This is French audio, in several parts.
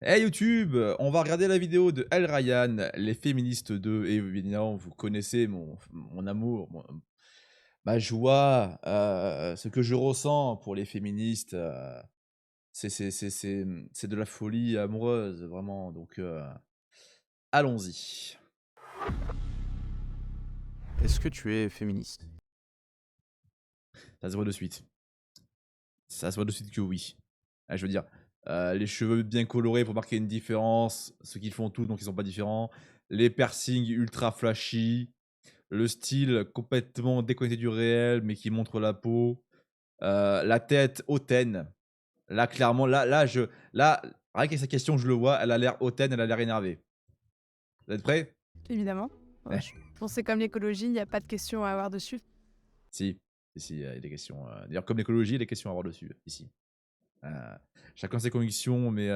Hey YouTube, on va regarder la vidéo de El Ryan, les féministes 2, et évidemment vous connaissez mon amour, ma joie, ce que je ressens pour les féministes, c'est de la folie amoureuse vraiment, donc allons-y. Est-ce que tu es féministe? Ça se voit de suite. Ça se voit de suite que oui. Ah, je veux dire, les cheveux bien colorés pour marquer une différence, ceux qui font tout donc ils sont pas différents, les piercings ultra flashy, le style complètement déconnecté du réel, mais qui montre la peau. La tête hautaine. Là, clairement, là, rien qu'avec cette question, je le vois, elle a l'air hautaine, elle a l'air énervée. Vous êtes prêts? Évidemment. Eh, Je pense que c'est comme l'écologie, il n'y a pas de questions à avoir dessus. si, si, il y a des questions. D'ailleurs, comme l'écologie, il y a des questions à avoir dessus, ici. Euh, Chacun ses convictions, mais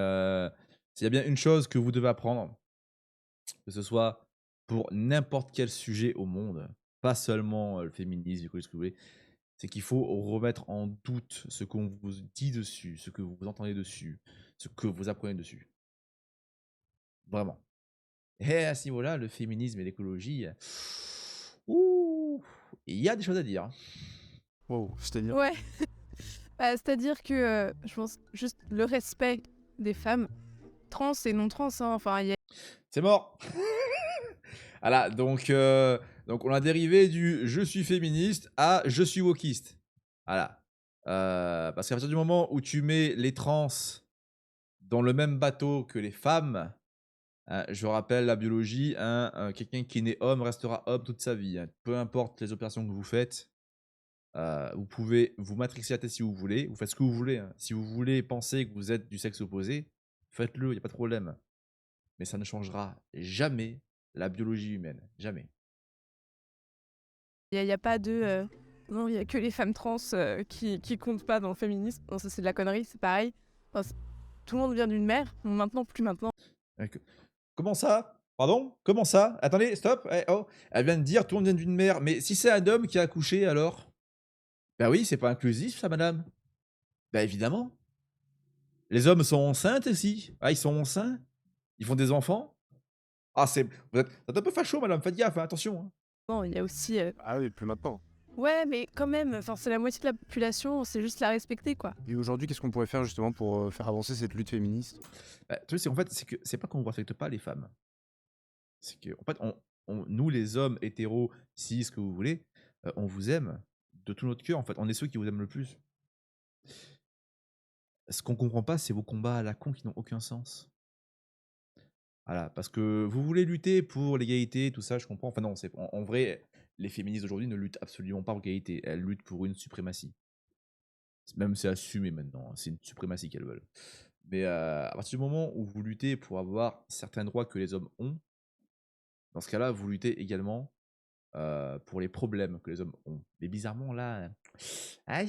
s'il y a bien une chose que vous devez apprendre, que ce soit pour n'importe quel sujet au monde, pas seulement le féminisme, l'écologie, ce que vous voulez, c'est qu'il faut remettre en doute ce qu'on vous dit dessus, ce que vous entendez dessus, ce que vous apprenez dessus. Vraiment. Et à ce niveau-là, le féminisme et l'écologie, ouh, il y a des choses à dire. Wow, c'est-à-dire? Ouais, c'est-à-dire que je pense juste le respect des femmes, trans et non trans, hein, enfin, il y a C'est mort. Voilà, donc on a dérivé du je suis féministe à je suis wokiste. Voilà. Parce qu'à partir du moment où tu mets les trans dans le même bateau que les femmes, je rappelle la biologie, hein, quelqu'un qui est né homme restera homme toute sa vie, hein. Peu importe les opérations que vous faites, vous pouvez vous matrixer la tête si vous voulez, vous faites ce que vous voulez, hein. Si vous voulez penser que vous êtes du sexe opposé, faites-le, il y a pas de problème. Mais ça ne changera jamais la biologie humaine, jamais. il y a pas de non, il y a que les femmes trans qui comptent pas dans le féminisme. Non, ça c'est de la connerie, c'est pareil. Enfin, tout le monde vient d'une mère, maintenant plus maintenant. Que comment ça? Pardon? Comment ça? Attendez, stop, eh, oh! Elle vient de dire: «Tout le monde vient d'une mère», mais si c'est un homme qui a accouché alors? Bah oui, c'est pas inclusif ça madame. Bah évidemment. Les hommes sont enceintes aussi. Ah, ils sont enceints? Ils font des enfants? Ah, vous êtes un peu facho madame, faites gaffe, hein, attention, hein. Non, il y a aussi Ah oui, plus maintenant. ouais, mais quand même, enfin, c'est la moitié de la population, c'est juste la respecter, quoi. Et aujourd'hui, qu'est-ce qu'on pourrait faire justement pour faire avancer cette lutte féministe? Bah, le truc c'est en fait, c'est que c'est pas qu'on ne respecte pas les femmes. C'est qu'en fait, on nous les hommes hétéros, cis, ce que vous voulez, on vous aime de tout notre cœur en fait. On est ceux qui vous aiment le plus. Ce qu'on comprend pas, c'est vos combats à la con qui n'ont aucun sens. Voilà, parce que vous voulez lutter pour l'égalité, tout ça, je comprends. Enfin non, en vrai, les féministes aujourd'hui ne luttent absolument pas pour l'égalité. Elles luttent pour une suprématie. Même c'est assumé maintenant, hein, c'est une suprématie qu'elles veulent. Mais à partir du moment où vous luttez pour avoir certains droits que les hommes ont, dans ce cas-là, vous luttez également pour les problèmes que les hommes ont. Mais bizarrement, là, ah,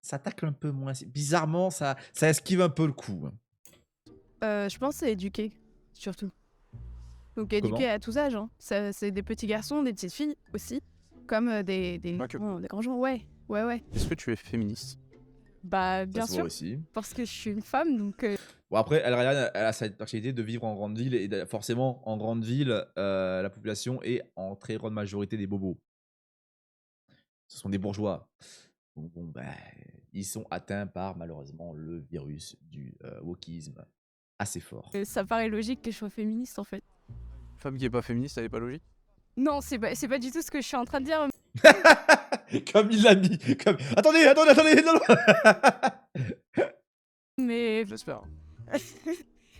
ça tacle un peu moins. Bizarrement, ça esquive un peu le coup, hein. Je pense que c'est éduquer, surtout. Donc éduquer Comment? à tous âges, hein. C'est des petits garçons, des petites filles aussi, comme Pas que. des grands gens, ouais, ouais, ouais. Est-ce que tu es féministe? Bah, Ça bien se voit sûr, aussi. parce que je suis une femme, donc Bon, après, El Ryan, elle a cette particularité de vivre en grande ville, et forcément, en grande ville, la population est en très grande majorité des bobos. Ce sont des bourgeois. Donc bon, bah, ils sont atteints par, malheureusement, le virus du wokisme assez fort. ça paraît logique que je sois féministe, en fait. Une femme qui est pas féministe, elle est pas logique? Non, c'est pas du tout ce que je suis en train de dire, Comme il l'a mis. Attendez, attendez, attendez, non, non. mais J'espère.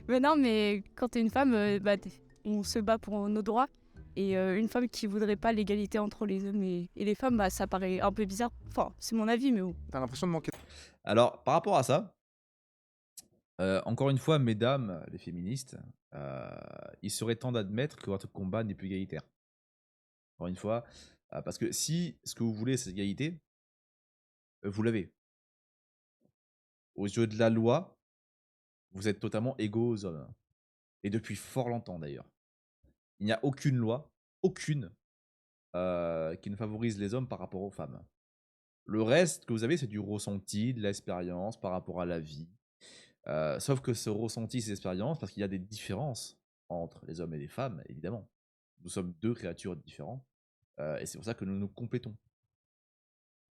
mais non, mais quand t'es une femme, bah, on se bat pour nos droits. Et une femme qui voudrait pas l'égalité entre les hommes et les femmes, bah, ça paraît un peu bizarre. Enfin, c'est mon avis, mais bon. T'as l'impression de manquer. Alors, par rapport à ça, encore une fois, mesdames les féministes, heu, il serait temps d'admettre que votre combat n'est plus égalitaire. Encore une fois, parce que si ce que vous voulez, c'est l'égalité, vous l'avez. Aux yeux de la loi, vous êtes totalement égaux aux hommes, et depuis fort longtemps d'ailleurs. Il n'y a aucune loi, aucune, qui ne favorise les hommes par rapport aux femmes. Le reste que vous avez, c'est du ressenti, de l'expérience par rapport à la vie. Sauf que ce ressenti, ces expériences, parce qu'il y a des différences entre les hommes et les femmes, évidemment. Nous sommes deux créatures différentes, et c'est pour ça que nous nous complétons.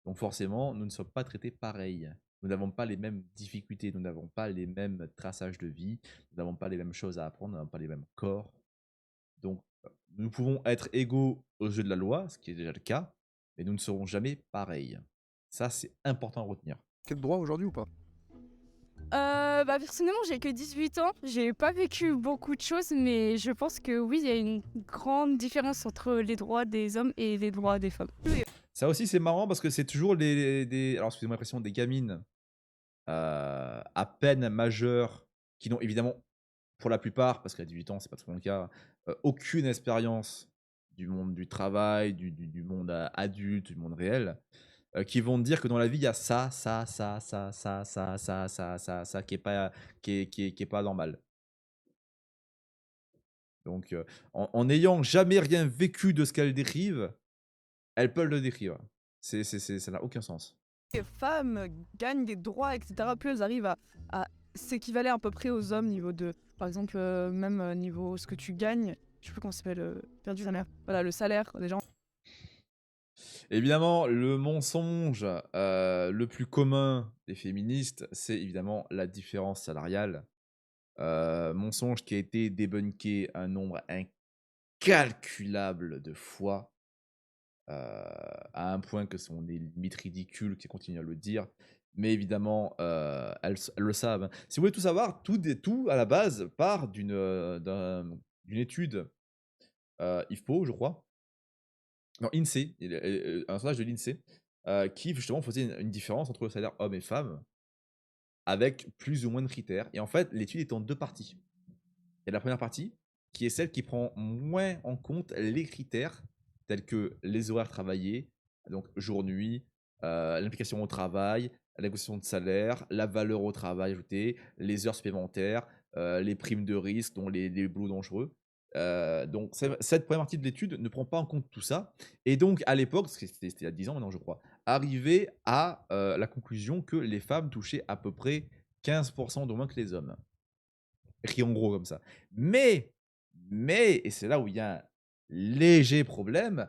Donc forcément, nous ne sommes pas traités pareil. Nous n'avons pas les mêmes difficultés, nous n'avons pas les mêmes traçages de vie, nous n'avons pas les mêmes choses à apprendre, nous n'avons pas les mêmes corps. Donc, nous pouvons être égaux aux yeux de la loi, ce qui est déjà le cas, mais nous ne serons jamais pareils. Ça, c'est important à retenir. Quel droit aujourd'hui ou pas? Bah, personnellement, j'ai que 18 ans. J'ai pas vécu beaucoup de choses, mais je pense que oui, il y a une grande différence entre les droits des hommes et les droits des femmes. Ça aussi, c'est marrant parce que c'est toujours alors, excusez-moi l'expression, des gamines à peine majeures qui n'ont évidemment, pour la plupart, parce qu'à 18 ans, c'est pas trop le cas, aucune expérience du monde du travail, du monde adulte, du monde réel, qui vont te dire que dans la vie, il y a ça, ça, ça, ça, ça, ça, ça, ça, ça, ça, qui est pas normal. Donc, en n'ayant jamais rien vécu de ce qu'elles décrivent, elles peuvent le décrire. Ça n'a aucun sens. Les femmes gagnent des droits, etc., plus elles arrivent à s'équivaler à peu près aux hommes niveau de, par exemple, même niveau ce que tu gagnes, je sais plus comment ça s'appelle, perdu sa mère. Voilà, le salaire des gens. Évidemment, le mensonge le plus commun des féministes, c'est évidemment la différence salariale. Mensonge qui a été débunké un nombre incalculable de fois, à un point que sont des limites ridicules qui continuent à le dire. Mais évidemment, elles le savent. Si vous voulez tout savoir, tout à la base part d'une étude IFPO, je crois. Non, INSEE, un sondage de l'INSEE, qui justement faisait une différence entre le salaire homme et femme, avec plus ou moins de critères. Et en fait, l'étude est en deux parties. Il y a la première partie, qui est celle qui prend moins en compte les critères, tels que les horaires travaillés, donc jour-nuit, l'implication au travail, la négociation de salaire, la valeur au travail ajoutée, les heures supplémentaires, les primes de risque, dont les boulots dangereux. Donc cette première partie de l'étude ne prend pas en compte tout ça. Et donc à l'époque, c'était il y a 10 ans maintenant je crois, arrivé à la conclusion que les femmes touchaient à peu près 15% de moins que les hommes. Écrit en gros comme ça. Mais, et c'est là où il y a un léger problème,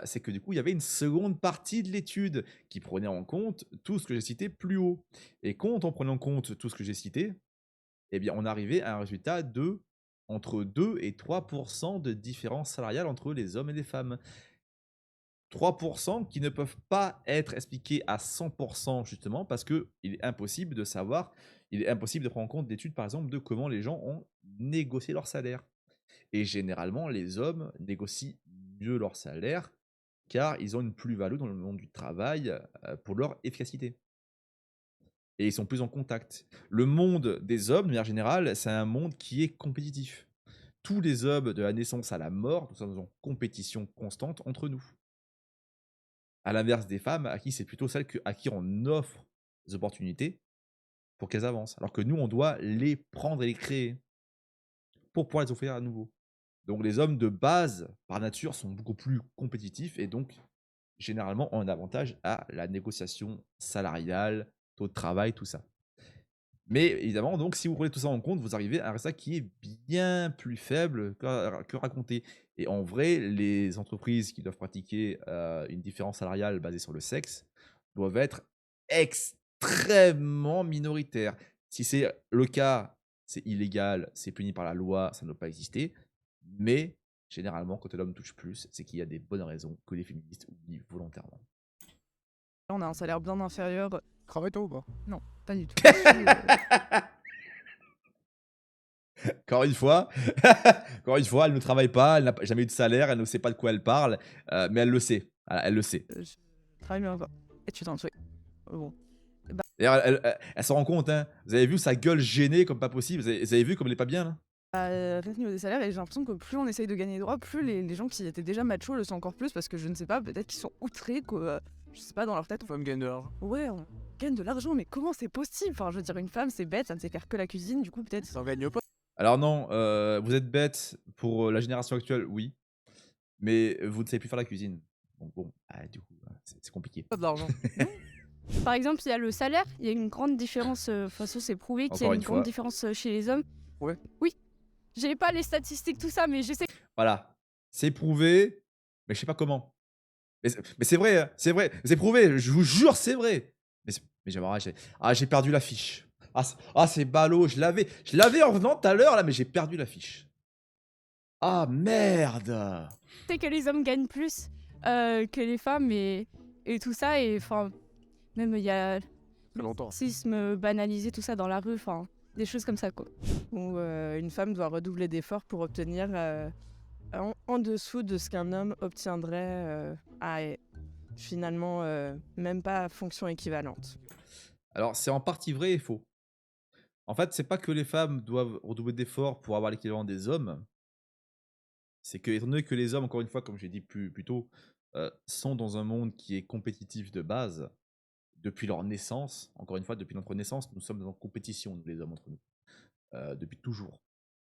c'est que du coup, il y avait une seconde partie de l'étude qui prenait en compte tout ce que j'ai cité plus haut. Et quand on prenait en compte tout ce que j'ai cité, eh bien, on arrivait à un résultat de entre 2 et 3% de différence salariale entre les hommes et les femmes. 3% qui ne peuvent pas être expliqués à 100% justement parce qu'il est impossible de savoir, il est impossible de prendre en compte d'études par exemple de comment les gens ont négocié leur salaire. Et généralement, les hommes négocient mieux leur salaire car ils ont une plus-value dans le monde du travail pour leur efficacité. Et ils sont plus en contact. Le monde des hommes, de manière générale, c'est un monde qui est compétitif. Tous les hommes, de la naissance à la mort, nous sommes en compétition constante entre nous. À l'inverse des femmes, à qui c'est plutôt celles à qui on offre des opportunités pour qu'elles avancent. Alors que nous, on doit les prendre et les créer pour pouvoir les offrir à nouveau. Donc les hommes de base, par nature, sont beaucoup plus compétitifs et donc généralement ont un avantage à la négociation salariale, taux de travail, tout ça. Mais évidemment, donc, si vous prenez tout ça en compte, vous arrivez à un résultat qui est bien plus faible que raconté. Et en vrai, les entreprises qui doivent pratiquer une différence salariale basée sur le sexe doivent être extrêmement minoritaires. Si c'est le cas, c'est illégal, c'est puni par la loi, ça ne doit pas exister. Mais généralement, quand l'homme touche plus, c'est qu'il y a des bonnes raisons que les féministes oublient volontairement. On a un salaire bien inférieur. Travaille toi ou pas? Non, pas du tout. Encore une fois, elle ne travaille pas, elle n'a jamais eu de salaire, elle ne sait pas de quoi elle parle, mais elle le sait. Voilà, elle le sait. Je travaille bien pas. Et tu t'en souviens. Bon. D'ailleurs, elle s'en rend compte, hein. Vous avez vu sa gueule gênée comme pas possible? Vous avez vu comme elle est pas bien là? Rien que niveau des salaires, et j'ai l'impression que plus on essaye de gagner des droits, plus les gens qui étaient déjà machos le sont encore plus parce que je ne sais pas, peut-être qu'ils sont outrés que, je sais pas, dans leur tête. Les femmes gagnent de l'argent. Ouais, on gagne de l'argent, mais comment c'est possible? Enfin, je veux dire, une femme, c'est bête, ça ne sait faire que la cuisine, du coup, peut-être. Ça en gagne pas. Alors non, vous êtes bête pour la génération actuelle, oui, mais vous ne savez plus faire la cuisine. Donc bon, du coup, c'est compliqué. Pas de l'argent. Par exemple, il y a le salaire, il y a une grande différence, enfin ça c'est prouvé qu'il y Encore a une une grande fois. différence chez les hommes. Ouais. Oui, j'ai pas les statistiques, tout ça, mais je sais. Voilà. C'est prouvé, mais je sais pas comment. Mais c'est vrai, hein, c'est vrai, c'est prouvé, je vous jure, c'est vrai. Mais j'ai perdu la fiche. C'est ballot, je l'avais en venant tout à l'heure là, mais j'ai perdu la fiche. Ah merde! Que les hommes gagnent plus que les femmes et tout ça. Et enfin, même il y a le Très longtemps. racisme banalisé, tout ça dans la rue, enfin, des choses comme ça, quoi. Où une femme doit redoubler d'efforts pour obtenir en dessous de ce qu'un homme obtiendrait finalement même pas fonction équivalente. Alors, c'est en partie vrai et faux. En fait, c'est pas que les femmes doivent redoubler d'efforts pour avoir l'équivalent des hommes. C'est que, étant donné que les hommes, encore une fois, comme j'ai dit plus tôt, sont dans un monde qui est compétitif de base, depuis leur naissance, encore une fois, depuis notre naissance, nous sommes en compétition, nous, les hommes, entre nous, depuis toujours.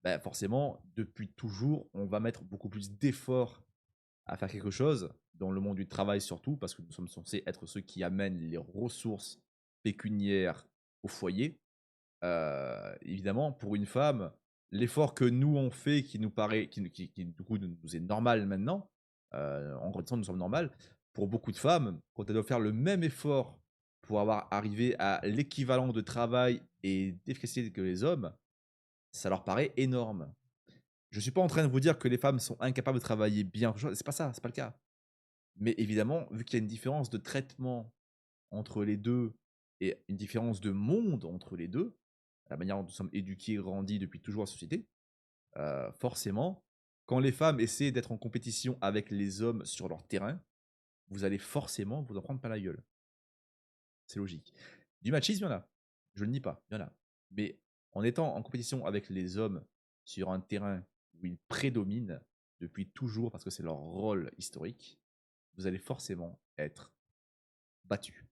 Ben, forcément, depuis toujours, on va mettre beaucoup plus d'efforts à faire quelque chose, dans le monde du travail surtout, parce que nous sommes censés être ceux qui amènent les ressources pécuniaires au foyer. Évidemment, pour une femme, l'effort que nous on fait, qui nous paraît, qui, du coup nous est normal maintenant, en grandissant nous sommes normal. Pour beaucoup de femmes, quand elles doivent faire le même effort pour avoir arrivé à l'équivalent de travail et d'efficacité que les hommes, ça leur paraît énorme. Je suis pas en train de vous dire que les femmes sont incapables de travailler bien, c'est pas ça, c'est pas le cas. Mais évidemment, vu qu'il y a une différence de traitement entre les deux et une différence de monde entre les deux, la manière dont nous sommes éduqués, grandis depuis toujours la société, forcément, quand les femmes essaient d'être en compétition avec les hommes sur leur terrain, vous allez forcément vous en prendre plein la gueule. C'est logique. Du machisme, il y en a. Je ne le nie pas, il y en a. Mais en étant en compétition avec les hommes sur un terrain où ils prédominent depuis toujours parce que c'est leur rôle historique, vous allez forcément être battu.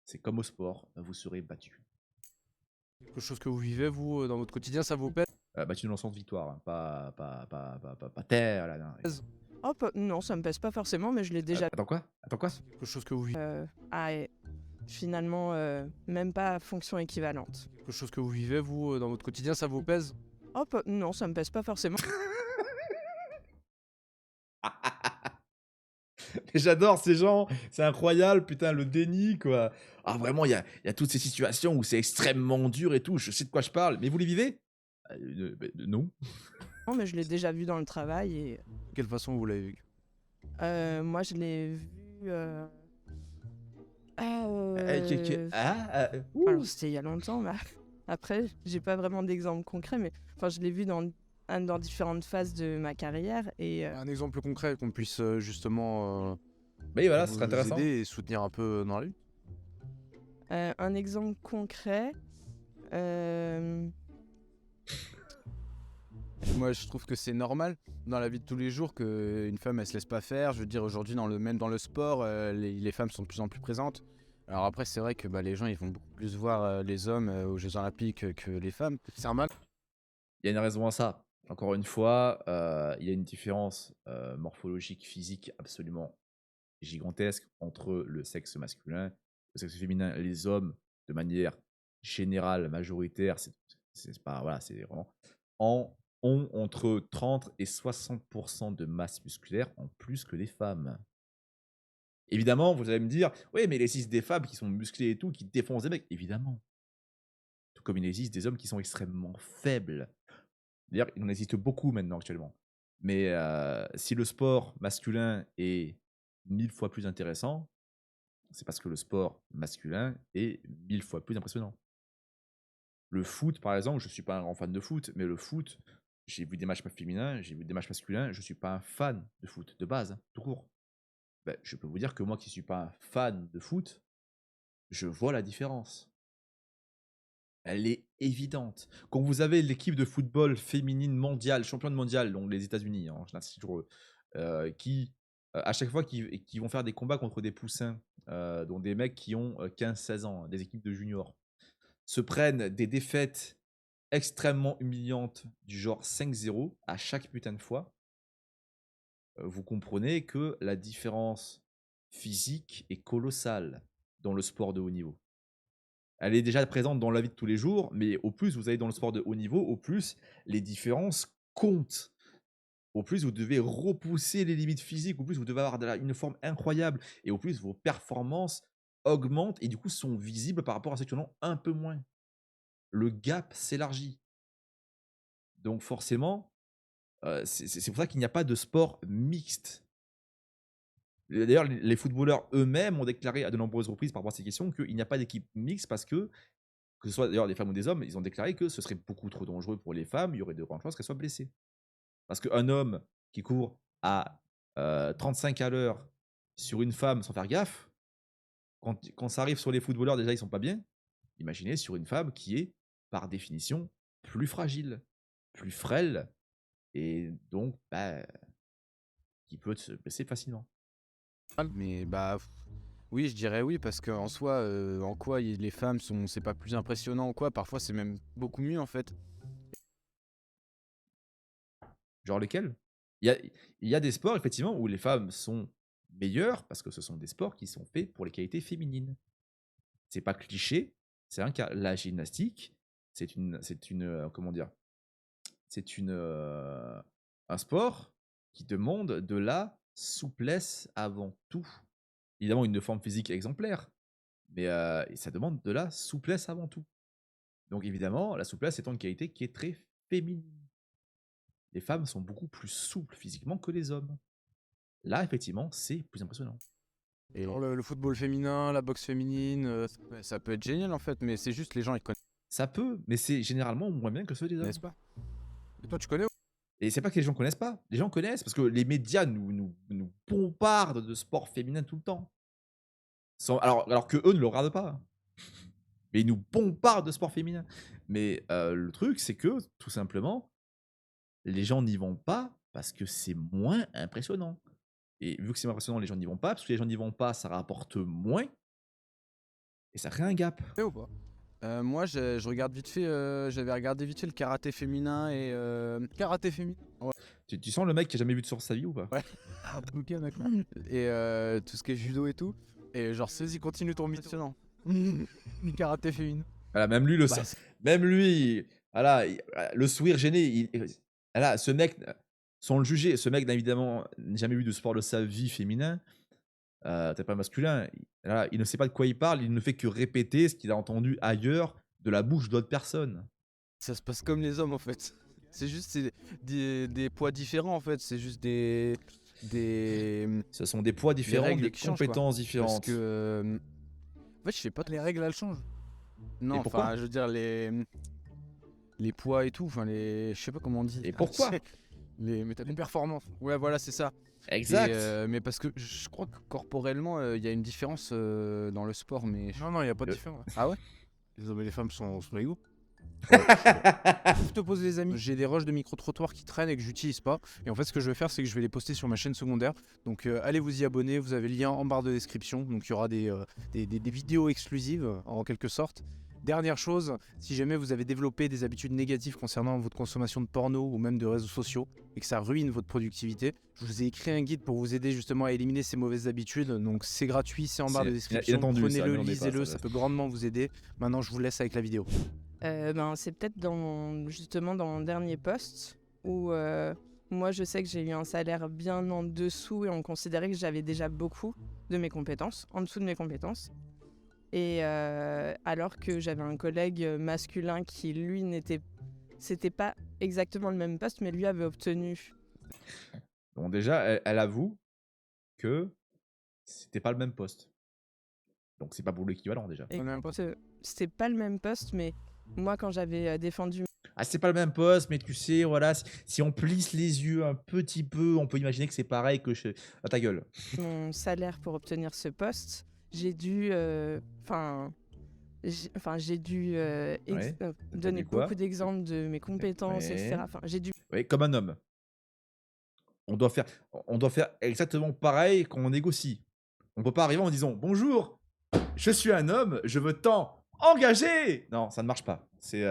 C'est comme au sport, vous serez battu. Quelque chose que vous vivez, vous, dans votre quotidien, ça vous pèse? Battu dans le sens de victoire, hein, pas terre. Là, non. Oh, non, ça me pèse pas forcément, mais je l'ai déjà Attends quoi? Attends quoi? Quelque chose que vous vivez, finalement même pas fonction équivalente. quelque chose que vous vivez, vous, dans votre quotidien, ça vous pèse? Oh, non, ça me pèse pas forcément. J'adore ces gens, c'est incroyable, putain, le déni, quoi. Ah, vraiment, il y a toutes ces situations où c'est extrêmement dur et tout, je sais de quoi je parle, mais vous les vivez? Non. Non, mais je l'ai déjà vu dans le travail et De quelle façon vous l'avez vécu? moi je l'ai vu. Alors c'était il y a longtemps, mais après j'ai pas vraiment d'exemple concret, mais enfin je l'ai vu dans différentes phases de ma carrière et Un exemple concret qu'on puisse justement Oui, voilà, ce vous serait intéressant. aider et soutenir un peu dans la lutte. un exemple concret. Moi, je trouve que c'est normal dans la vie de tous les jours qu'une femme, elle se laisse pas faire. Je veux dire, aujourd'hui, même dans le sport, les femmes sont de plus en plus présentes. Alors après, c'est vrai que les gens, ils vont beaucoup plus voir les hommes aux Jeux Olympiques que les femmes. C'est normal. Il y a une raison à ça. Encore une fois, il y a une différence morphologique, physique absolument gigantesque entre le sexe masculin, le sexe féminin. Les hommes, de manière générale, majoritaire, c'est pas, voilà, c'est vraiment, ont entre 30 et 60% de masse musculaire en plus que les femmes. Évidemment, vous allez me dire, oui, mais il existe des femmes qui sont musclées et tout, qui défoncent des mecs. Évidemment. Tout comme il existe des hommes qui sont extrêmement faibles. D'ailleurs, il en existe beaucoup maintenant actuellement. Mais si le sport masculin est 1000 fois plus intéressant, c'est parce que le sport masculin est 1000 fois plus impressionnant. Le foot, par exemple, je ne suis pas un grand fan de foot, mais le foot, j'ai vu des matchs féminins, j'ai vu des matchs masculins, je ne suis pas un fan de foot, de base, tout court. Ben, je peux vous dire que moi qui ne suis pas un fan de foot, je vois la différence. Elle est évidente. Quand vous avez l'équipe de football féminine mondiale, championne mondiale, donc les États-Unis, hein, en général, c'est toujours eux, qui, à chaque fois, qui vont faire des combats contre des poussins, dont des mecs qui ont 15-16 ans, hein, des équipes de juniors, se prennent des défaites extrêmement humiliantes du genre 5-0 à chaque putain de fois, vous comprenez que la différence physique est colossale. dans le sport de haut niveau. Elle est déjà présente dans la vie de tous les jours, mais au plus vous allez dans le sport de haut niveau, au plus les différences comptent. Au plus vous devez repousser les limites physiques, au plus vous devez avoir une forme incroyable, et au plus vos performances augmentent et du coup sont visibles par rapport à ceux qui en ont un peu moins. Le gap s'élargit. Donc forcément, c'est pour ça qu'il n'y a pas de sport mixte. D'ailleurs, les footballeurs eux-mêmes ont déclaré à de nombreuses reprises par rapport à ces questions qu'il n'y a pas d'équipe mixte parce que ce soit d'ailleurs des femmes ou des hommes, ils ont déclaré que ce serait beaucoup trop dangereux pour les femmes, il y aurait de grandes chances qu'elles soient blessées. Parce qu'un homme qui court à 35 à l'heure sur une femme sans faire gaffe, quand ça arrive sur les footballeurs, déjà ils sont pas bien. Imaginez sur une femme qui est, par définition, plus fragile, plus frêle, et donc qui peut se blesser facilement. Mais bah oui, je dirais oui, parce qu'en soi, en quoi les femmes sont, c'est pas plus impressionnant ou quoi, parfois c'est même beaucoup mieux en fait. Genre lesquels? Il y a des sports, effectivement, où les femmes sont meilleures parce que ce sont des sports qui sont faits pour les qualités féminines. C'est pas cliché, c'est un cas. La gymnastique, comment dire? Un sport qui demande de la souplesse avant tout. Évidemment, une forme physique exemplaire, mais ça demande de la souplesse avant tout. Donc évidemment, la souplesse étant une qualité qui est très féminine. Les femmes sont beaucoup plus souples physiquement que les hommes. Là, effectivement, c'est plus impressionnant. Et genre le football féminin, la boxe féminine, ça peut être génial en fait, mais c'est juste les gens ils Ça peut, mais c'est généralement moins bien que ceux des hommes. connaissent pas. Et toi tu connais? Et c'est pas que les gens connaissent pas. Les gens connaissent parce que les médias nous bombardent de sport féminin tout le temps. Alors que eux ne le regardent pas. Mais ils nous bombardent de sport féminin. Mais le truc, c'est que, tout simplement, les gens n'y vont pas parce que c'est moins impressionnant. Et vu que c'est moins impressionnant, les gens n'y vont pas. Parce que les gens n'y vont pas, ça rapporte moins. Et ça crée un gap. Ou pas? Moi je regarde vite fait, j'avais regardé vite fait le karaté féminin et karaté féminin. Ouais. Tu sens le mec qui a jamais vu de sur sa vie ou pas? Ouais. Ok d'accord. Et tout ce qui est judo et tout. Et genre vas-y continue ton mytho. Non. Karaté féminin. Voilà, même lui, même lui, voilà, le sourire gêné. Voilà, ce mec, sans le juger, ce mec n'a évidemment jamais vu de sport de sa vie féminin, peut-être pas masculin. Voilà, il ne sait pas de quoi il parle, il ne fait que répéter ce qu'il a entendu ailleurs de la bouche d'autres personnes. Ça se passe comme les hommes en fait. C'est juste des poids différents en fait. C'est juste des Ce sont des poids différents, règles des qui changent, quoi. compétences Parce différentes. que en fait je sais pas. Les règles elles changent. Non, Et pourquoi? enfin je veux dire les poids et tout. Enfin les, je sais pas comment on dit. Et pourquoi? Les performances. Ouais voilà c'est ça. Exact. Et, mais parce que je crois que corporellement il y a une différence dans le sport, mais Non, il n'y a pas de différence. ah ouais. Les hommes et les femmes sont égaux. Je te pose les amis. J'ai des rushs de micro-trottoirs qui traînent et que j'utilise pas. Et en fait, ce que je vais faire, c'est que je vais les poster sur ma chaîne secondaire. Donc, allez vous y abonner. Vous avez le lien en barre de description. Donc, il y aura des vidéos exclusives en quelque sorte. Dernière chose, si jamais vous avez développé des habitudes négatives concernant votre consommation de porno ou même de réseaux sociaux et que ça ruine votre productivité, je vous ai écrit un guide pour vous aider justement à éliminer ces mauvaises habitudes. Donc c'est gratuit, c'est en barre de C'est description. inattendu, ça, Prenez-le, mais on n'est pas, lisez-le, ça ça peut grandement vous aider. Maintenant, je vous laisse avec la vidéo. C'est peut-être justement dans mon dernier post où moi je sais que j'ai eu un salaire bien en dessous et on considérait que j'avais déjà beaucoup de mes compétences, en dessous de mes compétences. Et alors que j'avais un collègue masculin qui lui c'était pas exactement le même poste, mais lui avait obtenu. Bon, déjà, elle avoue que c'était pas le même poste. Donc c'est pas pour l'équivalent déjà. Et On a un poste. c'était pas le même poste, mais moi quand j'avais défendu Ah, c'est pas le même poste, mais tu sais, voilà, si on plisse les yeux un petit peu, on peut imaginer que c'est pareil que chez. À ta gueule. mon salaire pour obtenir ce poste, j'ai dû j'ai dû donner dit quoi? beaucoup d'exemples de mes compétences, Ouais. etc. Enfin, j'ai dû Oui, comme un homme. On doit faire exactement pareil quand on négocie. On peut pas arriver en disant bonjour, je suis un homme, je veux tant engager. Non, ça ne marche pas. C'est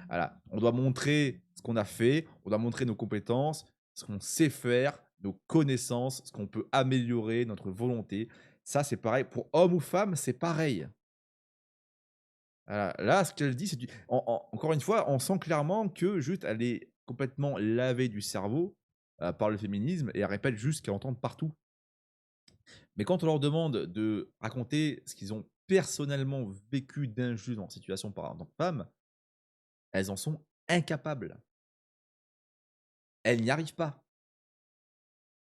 voilà, on doit montrer ce qu'on a fait, on doit montrer nos compétences, ce qu'on sait faire, nos connaissances, ce qu'on peut améliorer, notre volonté. Ça, c'est pareil. Pour homme ou femme, c'est pareil. Voilà. Là, ce qu'elle dit, c'est du encore une fois, on sent clairement que juste elle est complètement lavée du cerveau, par le féminisme et elle répète juste ce qu'elle entend de partout. Mais quand on leur demande de raconter ce qu'ils ont personnellement vécu d'injuste dans cette situation en tant que femme, elles en sont incapables. Elles n'y arrivent pas.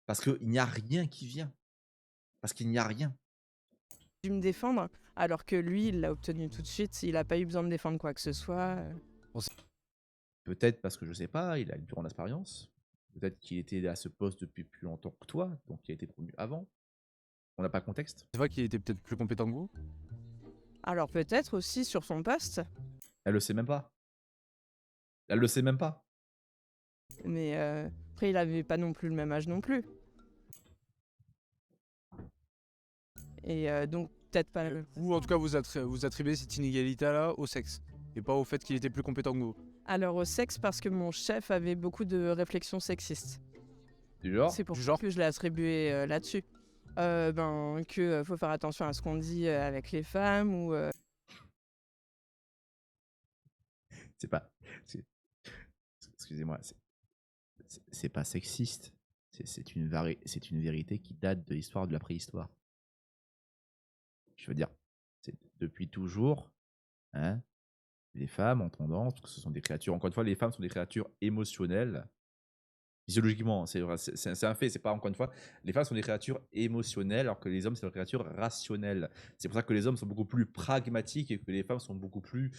Parce qu'il n'y a rien qui vient. Parce qu'il n'y a rien. Dû me défendre, alors que lui, il l'a obtenu tout de suite. Il a pas eu besoin de défendre quoi que ce soit. Peut-être parce que je sais pas, il a une plus grande expérience. Peut-être qu'il était à ce poste depuis plus longtemps que toi, donc il a été promu avant. On n'a pas le contexte. C'est vrai qu'il était peut-être plus compétent que vous. Alors peut-être aussi sur son poste, Elle le sait même pas. Elle le sait même pas. mais après, il avait pas non plus le même âge non plus. Et donc, peut-être pas le... Ou en tout cas, vous attribuez cette inégalité-là au sexe. Et pas au fait qu'il était plus compétent que vous. Alors au sexe, parce que mon chef avait beaucoup de réflexions sexistes. Du genre, C'est pour Du ça genre que je l'ai attribué là-dessus. Que faut faire attention à ce qu'on dit avec les femmes ou c'est pas. c'est- Excusez-moi, c'est pas sexiste. C'est une vérité qui date de l'histoire de la préhistoire. Je veux dire, c'est depuis toujours, hein, les femmes ont tendance, parce que ce sont des créatures, encore une fois, les femmes sont des créatures émotionnelles. Physiologiquement, c'est vrai, c'est un fait, c'est pas encore une fois. Les femmes sont des créatures émotionnelles, alors que les hommes, c'est des créatures rationnelles. C'est pour ça que les hommes sont beaucoup plus pragmatiques et que les femmes sont beaucoup plus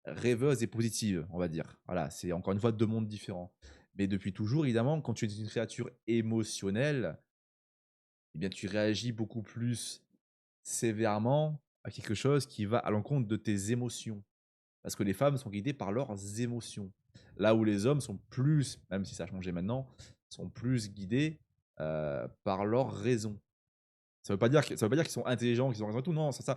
rêveuses et positives, on va dire. Voilà, c'est encore une fois deux mondes différents. Mais depuis toujours, évidemment, quand tu es une créature émotionnelle, eh bien, tu réagis beaucoup plus sévèrement à quelque chose qui va à l'encontre de tes émotions. Parce que les femmes sont guidées par leurs émotions. Là où les hommes sont plus, même si ça a changé maintenant, sont plus guidés par leur raison. Ça veut pas dire qu'ils sont intelligents, qu'ils ont raison et tout. Non, ça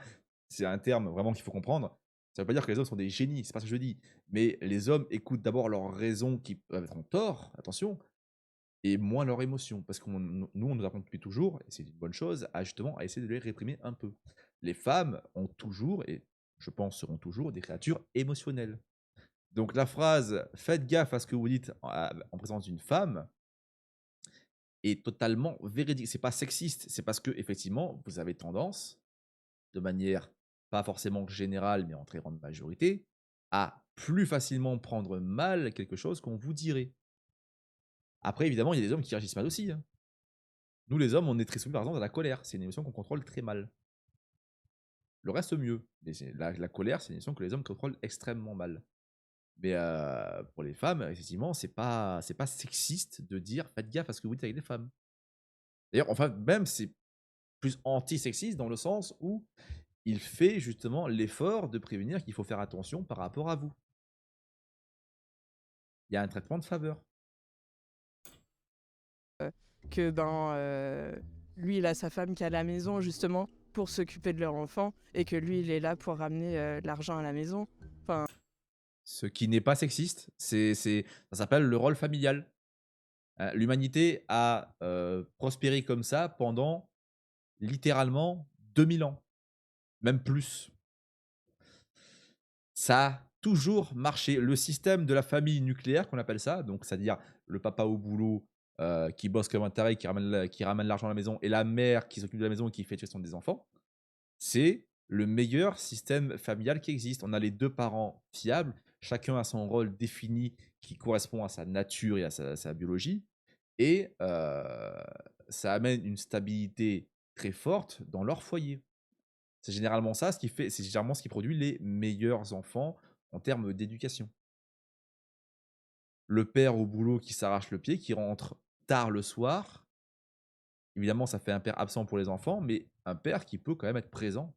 c'est un terme vraiment qu'il faut comprendre. Ça veut pas dire que les hommes sont des génies, c'est pas ce que je dis. Mais les hommes écoutent d'abord leurs raisons qui peuvent être en tort, attention, et moins leurs émotions. Parce que nous, on nous apprend depuis toujours, et c'est une bonne chose, à justement à essayer de les réprimer un peu. Les femmes ont toujours, et je pense seront toujours, des créatures émotionnelles. Donc la phrase faites gaffe à ce que vous dites en présence d'une femme est totalement véridique. C'est pas sexiste, c'est parce que effectivement vous avez tendance, de manière pas forcément générale, mais en très grande majorité, à plus facilement prendre mal quelque chose qu'on vous dirait. Après, évidemment, il y a des hommes qui réagissent mal aussi, hein. Nous, les hommes, on est très soumis par exemple à la colère. C'est une émotion qu'on contrôle très mal. Le reste, mieux. Mais la colère, c'est une émotion que les hommes contrôlent extrêmement mal. Mais pour les femmes, effectivement, c'est pas sexiste de dire faites gaffe à ce que vous dites avec les femmes. D'ailleurs, enfin, même c'est plus anti-sexiste dans le sens où il fait justement l'effort de prévenir qu'il faut faire attention par rapport à vous. Il y a un traitement de faveur. que lui, il a sa femme qui est à la maison justement pour s'occuper de leur enfant et que lui, il est là pour ramener de l'argent à la maison. Enfin, Ce qui n'est pas sexiste, ça s'appelle le rôle familial. L'humanité a prospéré comme ça pendant littéralement 2000 ans, même plus. Ça a toujours marché. Le système de la famille nucléaire, qu'on appelle ça, donc c'est-à-dire le papa au boulot qui bosse comme un taré, qui ramène l'argent à la maison, et la mère qui s'occupe de la maison et qui fait gestion des enfants, c'est le meilleur système familial qui existe. On a les deux parents fiables, chacun a son rôle défini qui correspond à sa nature et à sa biologie, et ça amène une stabilité très forte dans leur foyer. C'est généralement ça ce qui fait, c'est généralement ce qui produit les meilleurs enfants en termes d'éducation. Le père au boulot qui s'arrache le pied, qui rentre tard le soir, évidemment ça fait un père absent pour les enfants, mais un père qui peut quand même être présent.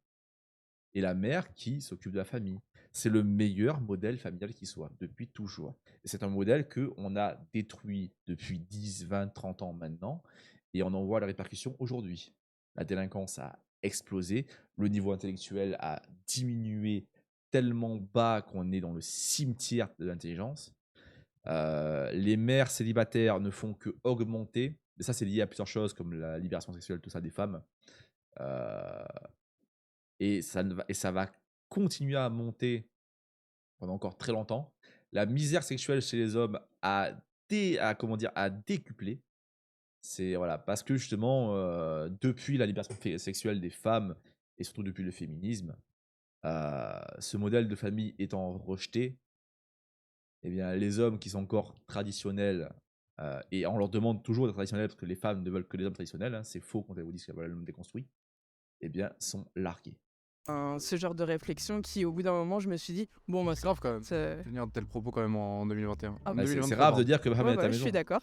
Et la mère qui s'occupe de la famille. C'est le meilleur modèle familial qui soit, depuis toujours. Et c'est un modèle qu'on a détruit depuis 10, 20, 30 ans maintenant, et on en voit les répercussions aujourd'hui. La délinquance a explosé, le niveau intellectuel a diminué tellement bas qu'on est dans le cimetière de l'intelligence. Les mères célibataires ne font que augmenter. Et ça, c'est lié à plusieurs choses, comme la libération sexuelle, tout ça, des femmes. Euh, et ça va continuer à monter pendant encore très longtemps. La misère sexuelle chez les hommes comment dire, a décuplé. C'est voilà, parce que justement, depuis la libération sexuelle des femmes et surtout depuis le féminisme, ce modèle de famille étant rejeté, eh bien, les hommes qui sont encore traditionnels, et on leur demande toujours d'être traditionnels parce que les femmes ne veulent que les hommes traditionnels, hein, c'est faux quand elles vous disent qu'elles veulent l'homme déconstruit, eh bien, sont largués. Ce genre de réflexion qui, au bout d'un moment, je me suis dit, bon, bah, C'est grave quand même. c'est- Tenir de tels propos quand même en 2021. Ah, En Bah, c'est 2023, rare de pardon. dire que ma femme Ouais, est à bah, la je maison. suis d'accord.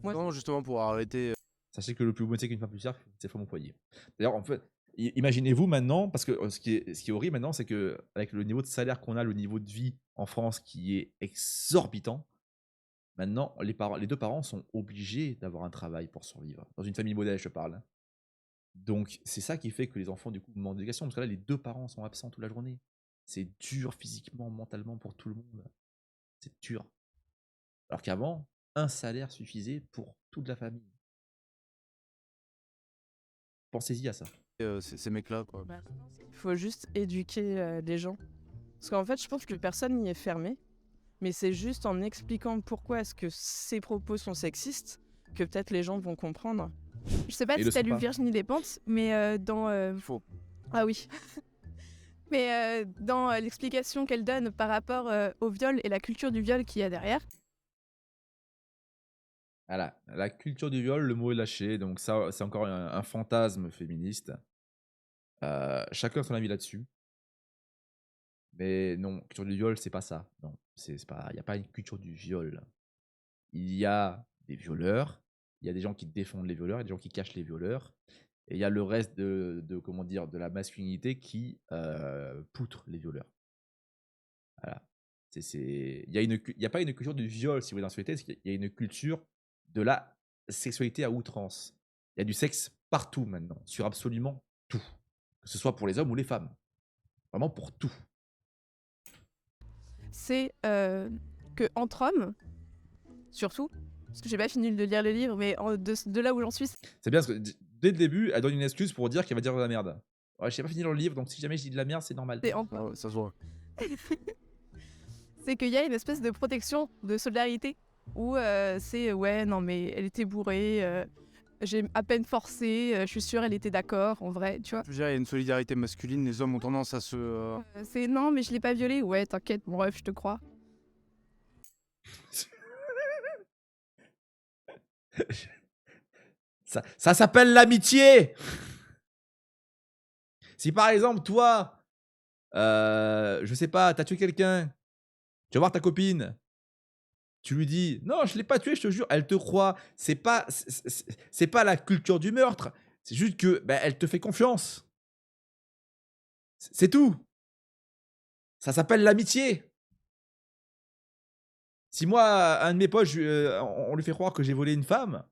Moi, Non, justement pour arrêter. Sachez que le plus beau métier qu'une femme puisse faire, c'est faire mon foyer. D'ailleurs, en fait, imaginez-vous maintenant, parce que ce qui est horrible maintenant, c'est que avec le niveau de salaire qu'on a, le niveau de vie en France qui est exorbitant, maintenant, les deux parents sont obligés d'avoir un travail pour survivre. Dans une famille modèle, je parle, hein. Donc, c'est ça qui fait que les enfants, du coup, manquent d'éducation, parce que là, les deux parents sont absents toute la journée. C'est dur physiquement, mentalement pour tout le monde. C'est dur. Alors qu'avant, un salaire suffisait pour toute la famille. Pensez-y à ça. Ces mecs-là, quoi. il faut juste éduquer les gens. Parce qu'en fait, je pense que personne n'y est fermé. Mais c'est juste en expliquant pourquoi est-ce que ces propos sont sexistes que peut-être les gens vont comprendre. Je sais pas Et si le t'as sont lu pas. Virginie Despentes, mais Faux. Ah oui. Mais dans l'explication qu'elle donne par rapport au viol et la culture du viol qu'il y a derrière, Voilà, la culture du viol, le mot est lâché, donc ça, c'est encore un fantasme féministe. Chacun son avis là-dessus. Mais non, culture du viol, c'est pas ça. Non, c'est pas, il n'y a pas une culture du viol. Il y a des violeurs, il y a des gens qui défendent les violeurs, il y a des gens qui cachent les violeurs, et il y a le reste comment dire, de la masculinité qui poutre les violeurs. Voilà. Il y a pas une culture du viol, si vous voulez, dans la société, c'est qu'il y a une culture de la sexualité à outrance. Il y a du sexe partout maintenant, sur absolument tout. Que ce soit pour les hommes ou les femmes. Vraiment pour tout. c'est que entre hommes, surtout, parce que j'ai pas fini de lire le livre, mais de là où j'en suis, C'est bien parce que dès le début, elle donne une excuse pour dire qu'elle va dire de la merde. Ouais, j'ai pas fini dans le livre, donc si jamais je dis de la merde, c'est normal. c'est entre Ah ouais, ça se voit. c'est qu'il y a une espèce de protection, de solidarité, où c'est ouais, non mais elle était bourrée, j'ai à peine forcé, je suis sûre elle était d'accord, en vrai, tu vois. Je veux dire, il y a une solidarité masculine, les hommes ont tendance à se. C'est non mais je l'ai pas violée, ouais t'inquiète, bon bref, je te crois. Ça s'appelle l'amitié. Si par exemple, toi, je sais pas, t'as tué quelqu'un, tu vas voir ta copine, tu lui dis non, je l'ai pas tué, je te jure, elle te croit. C'est pas la culture du meurtre, c'est juste que elle te fait confiance. C'est tout. Ça s'appelle l'amitié. Si moi, un de mes potes, on lui fait croire que j'ai volé une femme,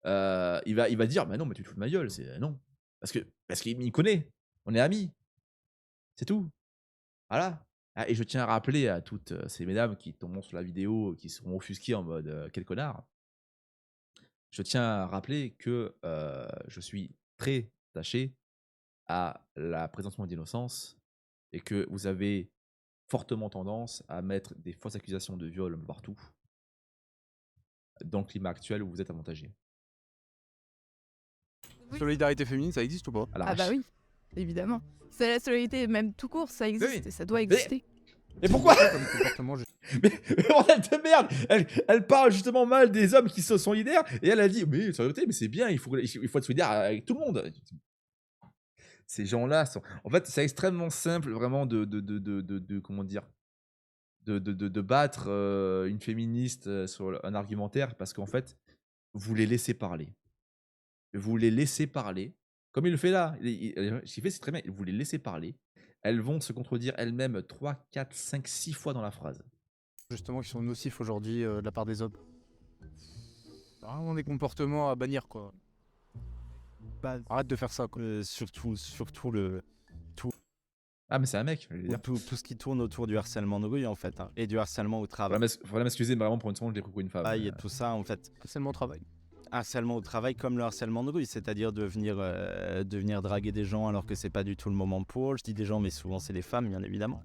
il va dire bah non, mais tu te fous de ma gueule, c'est non. Parce qu'il me connaît, on est amis. C'est tout. Voilà. Ah, et je tiens à rappeler à toutes ces mesdames qui tomberont sur la vidéo, qui seront offusquées en mode quel connard. Je tiens à rappeler que je suis très attaché à la présomption d'innocence et que vous avez fortement tendance à mettre des fausses accusations de viol partout dans le climat actuel où vous êtes avantagé. Oui. Solidarité féminine, ça existe ou pas? À la Ah bah rage. oui, évidemment. C'est la solidarité, même tout court, ça existe Oui. et ça doit exister. Mais pourquoi Comme comportement, mais bordel de merde, elle parle justement mal des hommes qui sont solidaires et elle a dit mais solidarité, mais c'est bien, il faut être solidaire avec tout le monde. Ces gens-là sont. En fait, c'est extrêmement simple vraiment de comment dire de battre une féministe sur un argumentaire parce qu'en fait, vous les laissez parler. Vous les laissez parler. Comme il le fait là. Ce qu'il fait, c'est très bien. Vous les laissez parler. Elles vont se contredire elles-mêmes 3, 4, 5, 6 fois dans la phrase. justement, qui sont nocifs aujourd'hui de la part des hommes. C'est vraiment des comportements à bannir, quoi. Arrête de faire ça, quoi. Surtout le Ah, mais c'est un mec, je veux dire. tout ce qui tourne autour du harcèlement de rue en fait, hein, et du harcèlement au travail Faudrait m'excuser, mais vraiment pour une seconde, je l'ai pris pour une femme. et tout ça en fait. Harcèlement au travail. harcèlement au travail comme le harcèlement de rue, c'est-à-dire de venir draguer des gens alors que c'est pas du tout le moment pour. Je dis des gens, mais souvent c'est les femmes, bien évidemment.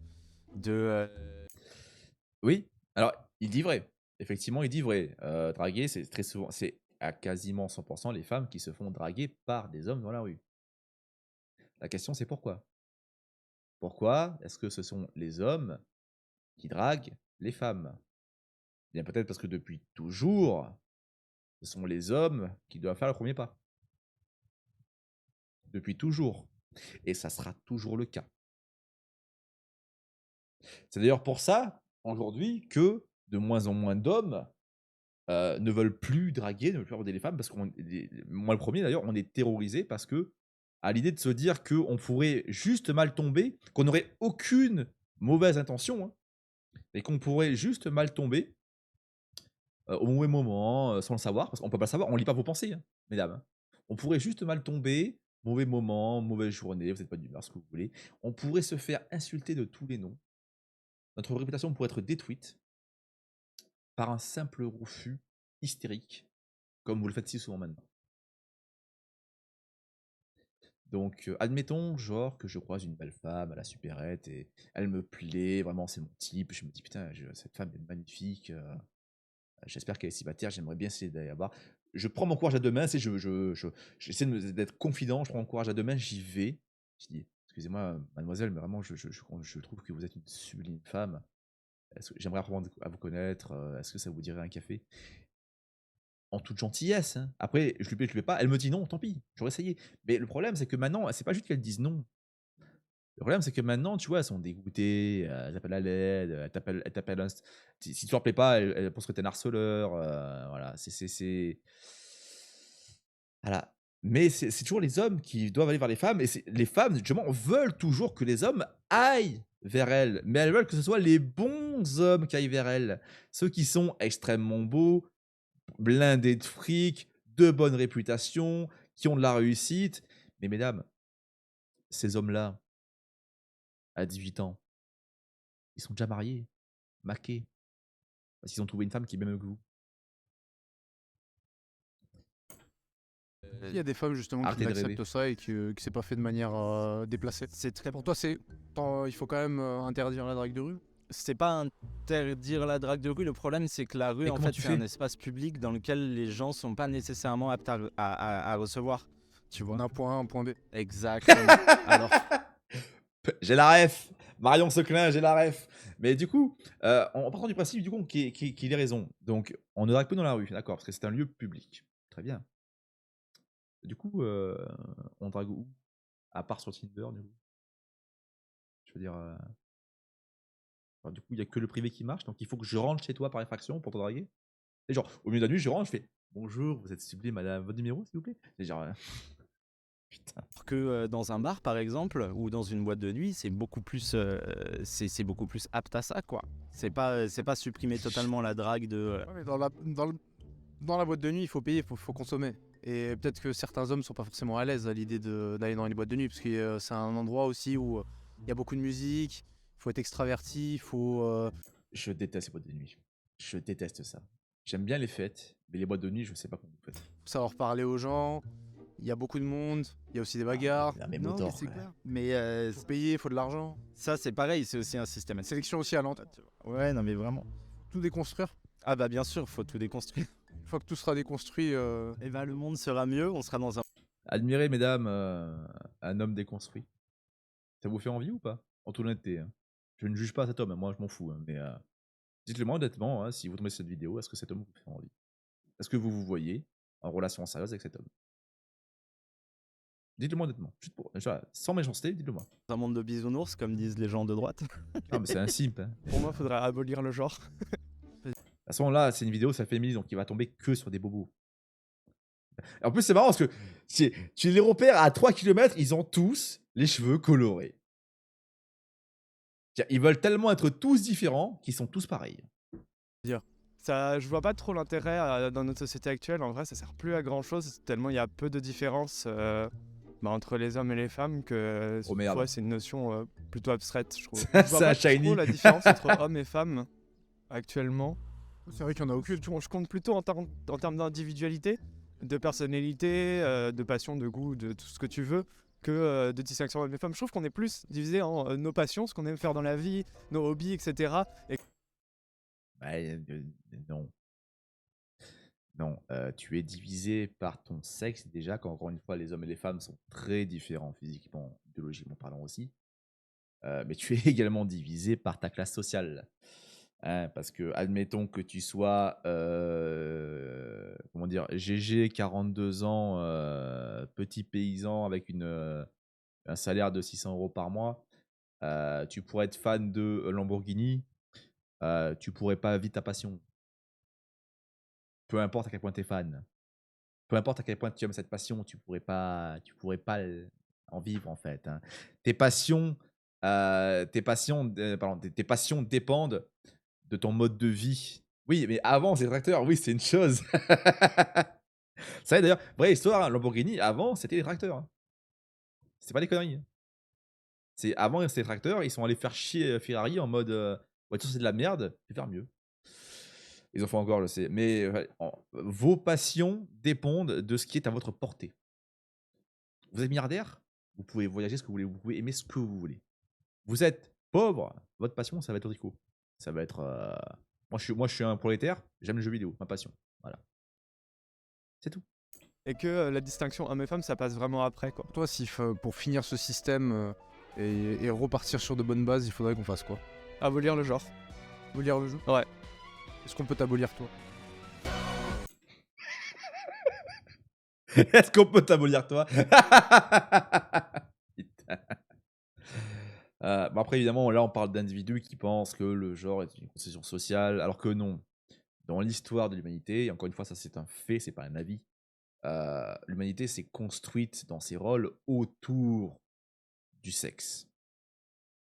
Oui, alors il dit vrai. Effectivement, il dit vrai. Draguer, c'est très souvent, c'est à quasiment 100% les femmes qui se font draguer par des hommes dans la rue. La question, c'est pourquoi? Pourquoi est-ce que ce sont les hommes qui draguent les femmes? Bien peut-être parce que depuis toujours, ce sont les hommes qui doivent faire le premier pas. Depuis toujours. Et ça sera toujours le cas. C'est d'ailleurs pour ça, aujourd'hui, que de moins en moins d'hommes ne veulent plus draguer, ne veulent plus aborder les femmes, parce que moi le premier d'ailleurs, on est terrorisé parce que, à l'idée de se dire qu'on pourrait juste mal tomber, qu'on n'aurait aucune mauvaise intention, hein, et qu'on pourrait juste mal tomber au mauvais moment, sans le savoir, parce qu'on peut pas le savoir, on lit pas vos pensées, hein, mesdames. Hein. On pourrait juste mal tomber, mauvais moment, mauvaise journée, vous n'êtes pas d'humeur, ce que vous voulez. On pourrait se faire insulter de tous les noms. Notre réputation pourrait être détruite par un simple refus hystérique, comme vous le faites si souvent maintenant. Donc, admettons, genre, que je croise une belle femme à la supérette et elle me plaît, vraiment, c'est mon type. Je me dis, putain, cette femme est magnifique. J'espère qu'elle est célibataire, j'aimerais bien essayer d'aller là-bas. Je prends mon courage à deux mains, j'essaie d'être confident, je prends mon courage à deux mains, j'y vais. Je dis, excusez-moi, mademoiselle, mais vraiment, je trouve que vous êtes une sublime femme. J'aimerais apprendre à vous connaître. Est-ce que ça vous dirait un café? En toute gentillesse. Hein. Après, je lui plais pas. Elle me dit non, tant pis, j'aurais essayé. Mais le problème, c'est que maintenant, c'est pas juste qu'elles disent non. Le problème, c'est que maintenant, tu vois, elles sont dégoûtées, elles t'appellent à l'aide, elles t'appellent si tu leur plais pas, elles pensent que t'es un harceleur. Voilà, Voilà. Mais c'est toujours les hommes qui doivent aller vers les femmes. Et les femmes, justement, veulent toujours que les hommes aillent vers elles. Mais elles veulent que ce soit les bons hommes qui aillent vers elles. Ceux qui sont extrêmement beaux, blindés de fric, de bonne réputation, qui ont de la réussite. Mais mesdames, ces hommes-là, à 18 ans, ils sont déjà mariés, maqués, parce qu'ils ont trouvé une femme qui est même que vous. Il y a des femmes justement qui Arrêtez de acceptent rêver. ça et que c'est pas fait de manière déplacée. C'est très Pour toi, il faut quand même interdire la drague de rue. C'est pas interdire la drague de rue, le problème c'est que la rue Et en comment fait tu c'est fais? un espace public dans lequel les gens sont pas nécessairement aptes à recevoir. Tu vois. D'un point A à un point B. Exactement. Alors, J'ai la ref. Marion Seclin, j'ai la ref. Mais du coup, en partant du principe du coup qu'il ait raison. Donc, on ne drague plus dans la rue, d'accord, parce que c'est un lieu public. Très bien. Du coup, on drague où? À part sur Tinder, du coup. Je veux dire, enfin, du coup, il y a que le privé qui marche, donc il faut que je rentre chez toi par effraction pour te draguer. Et genre, au milieu de la nuit, je rentre, je fais bonjour, vous êtes sublime, madame, votre numéro, s'il vous plaît. Et genre, putain. que dans un bar par exemple ou dans une boîte de nuit, c'est beaucoup plus apte à ça quoi. C'est pas supprimer totalement la drague de Ouais, mais dans la boîte de nuit, il faut payer, il faut consommer. Et peut-être que certains hommes sont pas forcément à l'aise à l'idée d'aller dans les boîtes de nuit, parce que c'est un endroit aussi où il y a beaucoup de musique, il faut être extraverti, il faut... Je déteste les boîtes de nuit. Je déteste ça. J'aime bien les fêtes, mais les boîtes de nuit, je sais pas comment vous faites. savoir parler aux gens, il y a beaucoup de monde, il y a aussi des bagarres. Ah, mais Non, motor, mais c'est ouais. clair. mais Faut payer, il faut de l'argent. ça c'est pareil, c'est aussi un système. Sélection aussi à l'entrée. Ouais, non mais vraiment. Tout déconstruire. Ah bah bien sûr, faut tout déconstruire. Une fois que tout sera déconstruit, Et ben le monde sera mieux, on sera dans un Admirez, mesdames, un homme déconstruit. Ça vous fait envie ou pas? En toute honnêteté. Hein. Je ne juge pas cet homme, hein, moi je m'en fous. Hein, mais dites-le moi honnêtement, hein, si vous tombez sur cette vidéo, est-ce que cet homme vous fait envie? Est-ce que vous vous voyez en relation sérieuse avec cet homme? Dites-le moi honnêtement. Juste sans méchanceté, dites-le moi. monde de bisounours comme disent les gens de droite. Non, mais c'est un simp. Hein. pour moi, il faudrait abolir le genre. De toute façon, là, c'est une vidéo, ça féminise, donc il va tomber que sur des bobos. Et en plus, c'est marrant parce que tu les repères à 3 km, ils ont tous les cheveux colorés. Ils veulent tellement être tous différents qu'ils sont tous pareils. Ça, je vois pas trop l'intérêt dans notre société actuelle. En vrai, ça sert plus à grand chose tellement il y a peu de différence entre les hommes et les femmes que Oh, merde. ouais, c'est une notion plutôt abstraite, je trouve. Ça, Je vois ça pas a shiny. trop la différence entre hommes et femmes actuellement. C'est vrai qu'il y en a aucune. Je compte plutôt en termes d'individualité. de personnalité, de passion, de goût, de tout ce que tu veux, que de distinction hommes et femmes. Je trouve qu'on est plus divisé en nos passions, ce qu'on aime faire dans la vie, nos hobbies, etc. Et Bah, non. Non, tu es divisé par ton sexe déjà, qu'encore une fois, les hommes et les femmes sont très différents physiquement, biologiquement parlant aussi. Mais tu es également divisé par ta classe sociale. Hein, parce que, admettons que tu sois, comment dire, GG, 42 ans, petit paysan avec un salaire de 600 € par mois. Tu pourrais être fan de Lamborghini, tu pourrais pas vivre ta passion. Peu importe à quel point tu es fan. Peu importe à quel point tu aimes cette passion, tu pourrais pas en vivre en fait, hein. Tes passions dépendent de ton mode de vie. Oui, mais avant, c'est tracteurs, oui, c'est une chose. Ça d'ailleurs, vraie histoire, hein, Lamborghini, avant, c'était des tracteurs, hein. C'est pas des conneries, hein. Avant, c'était des tracteurs, ils sont allés faire chier Ferrari en mode voiture, c'est de la merde, je vais faire mieux. Ils en font encore, je sais. Mais vos passions dépendent de ce qui est à votre portée. Vous êtes milliardaire, vous pouvez voyager ce que vous voulez, vous pouvez aimer ce que vous voulez. Vous êtes pauvre, votre passion, ça va être le tricot. Ça va être. Moi, je suis un prolétaire, j'aime le jeu vidéo, ma passion. Voilà. C'est tout. que la distinction hommes et femmes, ça passe vraiment après, quoi. Toi, si pour finir ce système et repartir sur de bonnes bases, il faudrait qu'on fasse quoi? Abolir le genre. Abolir le jeu? Ouais. Est-ce qu'on peut t'abolir, toi? Est-ce qu'on peut t'abolir, toi? Putain. Bon, après, évidemment, là, on parle d'individus qui pensent que le genre est une concession sociale, alors que non. Dans l'histoire de l'humanité, et encore une fois, ça c'est un fait, c'est pas un avis, l'humanité s'est construite dans ses rôles autour du sexe.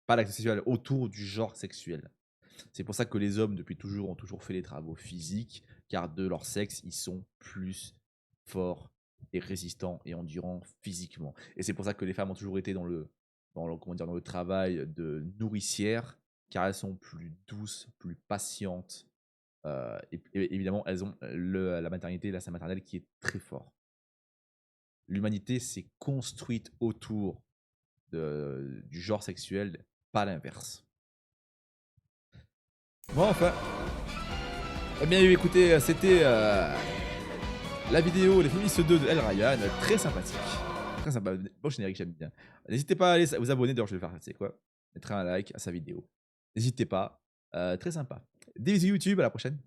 Pas l'acte sexuel, autour du genre sexuel. C'est pour ça que les hommes, depuis toujours, ont toujours fait les travaux physiques, car de leur sexe, ils sont plus forts et résistants et endurants physiquement. Et c'est pour ça que les femmes ont toujours été comment dire, dans le travail de nourricière, car elles sont plus douces, plus patientes. Et évidemment, elles ont la maternité, l'instinct maternel qui est très fort. L'humanité s'est construite autour du genre sexuel, pas l'inverse. Bon, enfin. Eh bien, écoutez, c'était la vidéo Les Féministes 2 de El Ryan, très sympathique. Très sympa. Bon générique, j'aime bien. N'hésitez pas à aller vous abonner, d'ailleurs, je vais le faire, tu sais quoi. Mettre un like à sa vidéo. N'hésitez pas. Très sympa. Des bisous YouTube, à la prochaine.